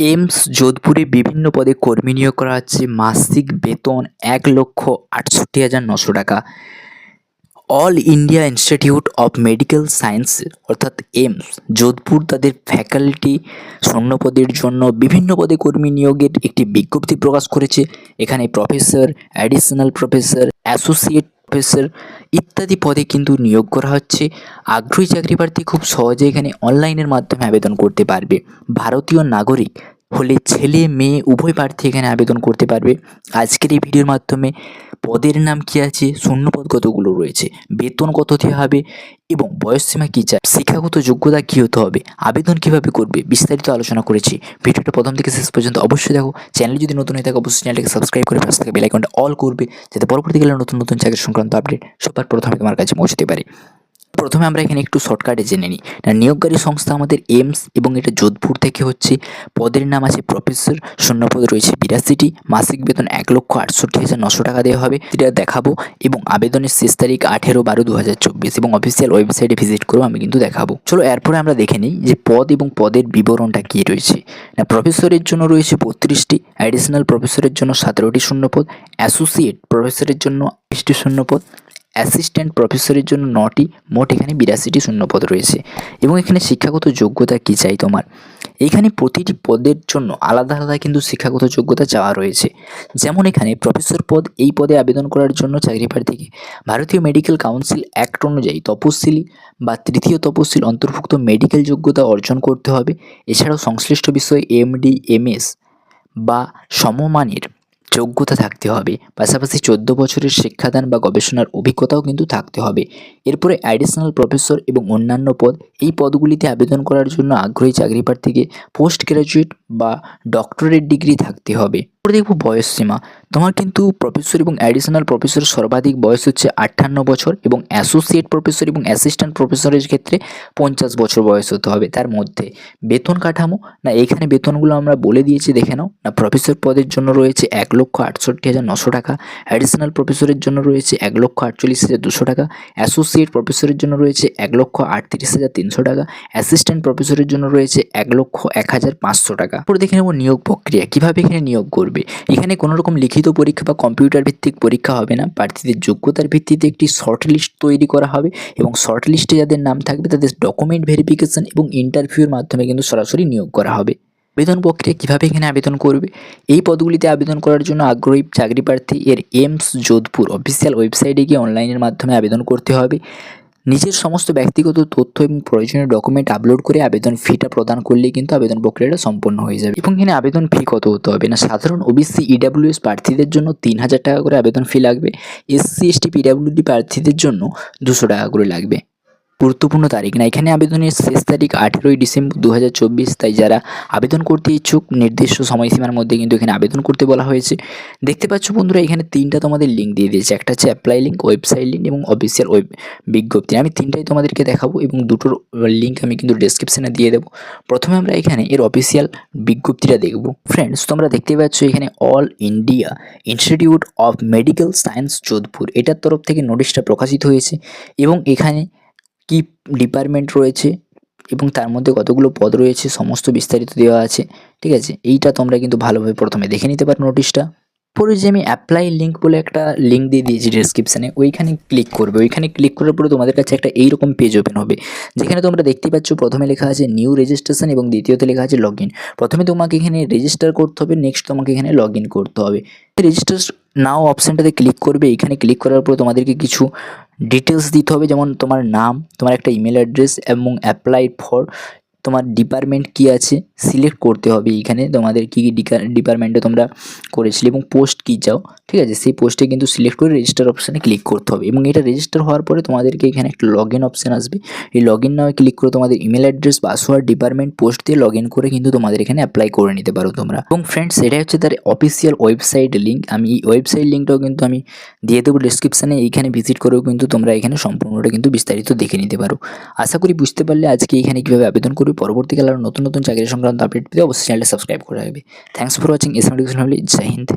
AIIMS যোধপুরে বিভিন্ন পদে কর্মী নিয়োগ করা হচ্ছে। মাসিক বেতন ১,৬৮,৯০০ টাকা। All India institute of medical science অর্থাৎ এইমস যোধপুর তাদের ফ্যাকাল্টি শূন্যপদের জন্য বিভিন্ন পদে কর্মী নিয়োগের একটি বিজ্ঞপ্তি প্রকাশ করেছে। এখানে professor, additional professor, associate professor ইত্যাদি পদে কিন্তু নিয়োগ করা হচ্ছে। আগ্রহী চাকরি প্রার্থী খুব সহজে এখানে অনলাইনের মাধ্যমে আবেদন করতে পারবে। ভারতীয় নাগরিক হলে ছেলে মেয়ে উভয় প্রার্থী এখানে আবেদন করতে পারবে। আজকের এই ভিডিওর মাধ্যমে পদের নাম কী আছে, শূন্যপদ কতগুলো রয়েছে, বেতন কত দেওয়া হবে এবং বয়সসীমা কী চাই, শিক্ষাগত যোগ্যতা কী হতে হবে, আবেদন কীভাবে করবে, বিস্তারিত আলোচনা করেছি। ভিডিওটা প্রথম থেকে শেষ পর্যন্ত অবশ্যই দেখো। চ্যানেল যদি নতুন হয়ে থাকে অবশ্যই চ্যানেলটাকে সাবস্ক্রাইব করে পাশে থাকা বেল আইকনটা অল করবে, যাতে পরবর্তীকালে নতুন নতুন চাকরি সংক্রান্ত আপডেট সবার প্রথমে তোমার কাছে পৌঁছতে পারে। প্রথমে আমরা এখানে একটু শর্টকাটে জেনে নিই। নিয়োগকারী সংস্থা আমাদের এইমস এবং এটা যোধপুর থেকে হচ্ছে। পদের নাম আছে প্রফেসর, শূন্যপদ রয়েছে ৮২টি। মাসিক বেতন ১,৬৮,৯০০ টাকা দেওয়া হবে, এটা দেখাবো। এবং আবেদনের শেষ তারিখ ১৮/১২/২০২৪ এবং অফিসিয়াল ওয়েবসাইটে ভিজিট করেও আমি কিন্তু দেখাবো। চলো এরপরে আমরা দেখে নিই যে পদ এবং পদের বিবরণটা কী রয়েছে। প্রফেসরের জন্য রয়েছে ৩২টি, অ্যাডিশনাল প্রফেসরের জন্য ১৭টি শূন্যপদ, অ্যাসোসিয়েট প্রফেসরের জন্য ২০টি শূন্যপদ, অ্যাসিস্ট্যান্ট প্রফেসরের জন্য ৯টি, মোট এখানে ৮২টি শূন্যপদ রয়েছে। এবং এখানে শিক্ষাগত যোগ্যতা কী চাই তোমার, এইখানে প্রতিটি পদের জন্য আলাদা আলাদা কিন্তু শিক্ষাগত যোগ্যতা চাওয়া রয়েছে। যেমন এখানে প্রফেসর পদ, এই পদে আবেদন করার জন্য চাকরি প্রার্থীকে ভারতীয় মেডিকেল কাউন্সিল অ্যাক্ট অনুযায়ী তপশিলি বা তৃতীয় তপশিল অন্তর্ভুক্ত মেডিকেল যোগ্যতা অর্জন করতে হবে। এছাড়াও সংশ্লিষ্ট বিষয়ে এমডি, এমএস বা সমমানের যোগ্যতা থাকতে হবে। পাশাপাশি ১৪ বছরের শিক্ষাদান বা গবেষণার অভিজ্ঞতাও কিন্তু থাকতে হবে। এরপরে অ্যাডিশনাল প্রফেসর এবং অন্যান্য পদ, এই পদগুলিতে আবেদন করার জন্য আগ্রহী চাকরি প্রার্থীকে পোস্ট গ্র্যাজুয়েট বা ডক্টরেট ডিগ্রি থাকতে হবে। এরপরে দেখব বয়সসীমা। তোমার কিন্তু প্রফেসর এবং অ্যাডিশনাল প্রফেসর সর্বাধিক বয়স হচ্ছে ৫৮ বছর এবং অ্যাসোসিয়েট প্রফেসর এবং অ্যাসিস্ট্যান্ট প্রফেসরের ক্ষেত্রে ৫০ বছর বয়স হতে হবে। তার মধ্যে বেতন কাঠামো, এখানে বেতনগুলো আমরা বলে দিয়েছি, দেখে নাও। প্রফেসর পদের জন্য রয়েছে ১,৬৮,৯০০ টাকা, অ্যাডিশনাল প্রফেসরের জন্য রয়েছে ১,৪৮,২০০ টাকা, অ্যাসোসিয়েট প্রফেসরের জন্য রয়েছে ১,৩৮,৩০০ টাকা, অ্যাসিস্ট্যান্ট প্রফেসরের জন্য রয়েছে ১,০১,৫০০ টাকা। এরপর দেখে নেব নিয়োগ প্রক্রিয়া, কীভাবে এখানে নিয়োগ করবে। এখানে কোনো রকম লিখিত পরীক্ষা বা কম্পিউটার ভিত্তিক পরীক্ষা হবে না। প্রার্থীদের যোগ্যতার ভিত্তিতে একটি শর্ট লিস্ট তৈরি করা হবে এবং শর্ট লিস্টে যাদের নাম থাকবে তাদের ডকুমেন্ট ভেরিফিকেশন এবং ইন্টারভিউর মাধ্যমে কিন্তু সরাসরি নিয়োগ করা হবে। আবেদন প্রক্রিয়া, কীভাবে এখানে আবেদন করবে। এই পদগুলিতে আবেদন করার জন্য আগ্রহী চাকরি প্রার্থী এর এইমস যোধপুর অফিসিয়াল ওয়েবসাইটে গিয়ে অনলাইনের মাধ্যমে আবেদন করতে হবে। নিজের সমস্ত ব্যক্তিগত তথ্য এবং প্রয়োজনীয় ডকুমেন্ট আপলোড করে আবেদন ফিটা প্রদান করলেই কিন্তু আবেদন প্রক্রিয়াটা সম্পন্ন হয়ে যাবে। এবং এখানে আবেদন ফি কত হতে হবে না, সাধারণ ওবিসি ইডাব্লিউএস প্রার্থীদের জন্য ৩,০০০ টাকা করে আবেদন ফি লাগবে। এসসি এসটি পিডাব্লিউডি প্রার্থীদের জন্য ২০০ টাকা করে লাগবে। গুরুত্বপূর্ণ তারিখ, এখানে আবেদনের শেষ তারিখ ১৮ই ডিসেম্বর ২০২৪। তাই যারা আবেদন করতে ইচ্ছুক নির্দিষ্ট সময়সীমার মধ্যে কিন্তু এখানে আবেদন করতে বলা হয়েছে। দেখতে পাচ্ছ বন্ধুরা, এখানে 3টা তোমাদের লিঙ্ক দিয়ে দিয়েছে। একটা হচ্ছে অ্যাপ্লাই লিঙ্ক, ওয়েবসাইট লিঙ্ক এবং অফিসিয়াল বিজ্ঞপ্তি। আমি 3টাই তোমাদেরকে দেখাবো এবং দুটোর লিঙ্ক আমি কিন্তু ডেসক্রিপশানে দিয়ে দেবো। প্রথমে আমরা এখানে এর অফিসিয়াল বিজ্ঞপ্তিটা দেখব। ফ্রেন্ডস, তোমরা দেখতে পাচ্ছ এখানে all India institute of medical science Jodhpur, এটার তরফ থেকে নোটিশটা প্রকাশিত হয়েছে এবং এখানে কি ডিপার্টমেন্ট রয়েছে এবং তার মধ্যে কতগুলো পদ রয়েছে সমস্ত বিস্তারিত দেওয়া আছে। ঠিক আছে, এইটা তোমরা কিন্তু ভালোভাবে প্রথমে দেখে নিতে পারো নোটিশটা। পরে যে আমি অ্যাপ্লাই লিঙ্ক বলে একটা লিঙ্ক দিয়ে দিয়েছি ডেসক্রিপশানে, ওইখানে ক্লিক করবে। ওইখানে ক্লিক করার পরে তোমাদের কাছে একটা এইরকম পেজ ওপেন হবে, যেখানে তোমরা দেখতে পাচ্ছ প্রথমে লেখা আছে নিউ রেজিস্ট্রেশন এবং দ্বিতীয়তে লেখা আছে লগ ইন। প্রথমে তোমাকে এখানে রেজিস্টার করতে হবে, নেক্সট তোমাকে এখানে লগ ইন করতে হবে। রেজিস্টার নাও অপশানটাতে ক্লিক করবে। এখানে ক্লিক করার পর তোমাদেরকে কিছু ডিটেলস দিতে হবে, যেমন তোমার নাম, তোমার একটা ইমেল অ্যাড্রেস এবং অ্যাপ্লাই ফর তোমার ডিপার্টমেন্ট কী আছে সিলেক্ট করতে হবে। এইখানে তোমাদের কী ডিপার্টমেন্টে তোমরা করেছিলে এবং পোস্ট কী চাও, ঠিক আছে, সেই পোস্টে কিন্তু সিলেক্ট করে রেজিস্টার অপশানে ক্লিক করতে হবে। এবং এটা রেজিস্টার হওয়ার পরে তোমাদেরকে এখানে একটা লগ ইন অপশান আসবে। এই লগ ইন নামে ক্লিক করে তোমাদের email address, password, department, post দিয়ে লগ ইন করে কিন্তু তোমাদের এখানে অ্যাপ্লাই করে নিতে পারো তোমরা। এবং ফ্রেন্ডস, এটাই হচ্ছে তার অফিসিয়াল ওয়েবসাইট লিঙ্ক। আমি এই ওয়েবসাইট লিঙ্কটাও কিন্তু আমি দিয়ে দেবো ডিসক্রিপশানে। এইখানে ভিজিট করেও কিন্তু তোমরা এখানে সম্পূর্ণটা কিন্তু বিস্তারিত দেখে নিতে পারো। আশা করি বুঝতে পারলে আজকে এখানে কীভাবে আবেদন করবে। পরবর্তীকালে আরও নতুন নতুন চাকরি সংক্রান্ত আপডেট পেতে অবশ্যই চ্যানেলটা সাবস্ক্রাইব করে রাখবে। Thanks for watching SM education family. জয় হিন্দ।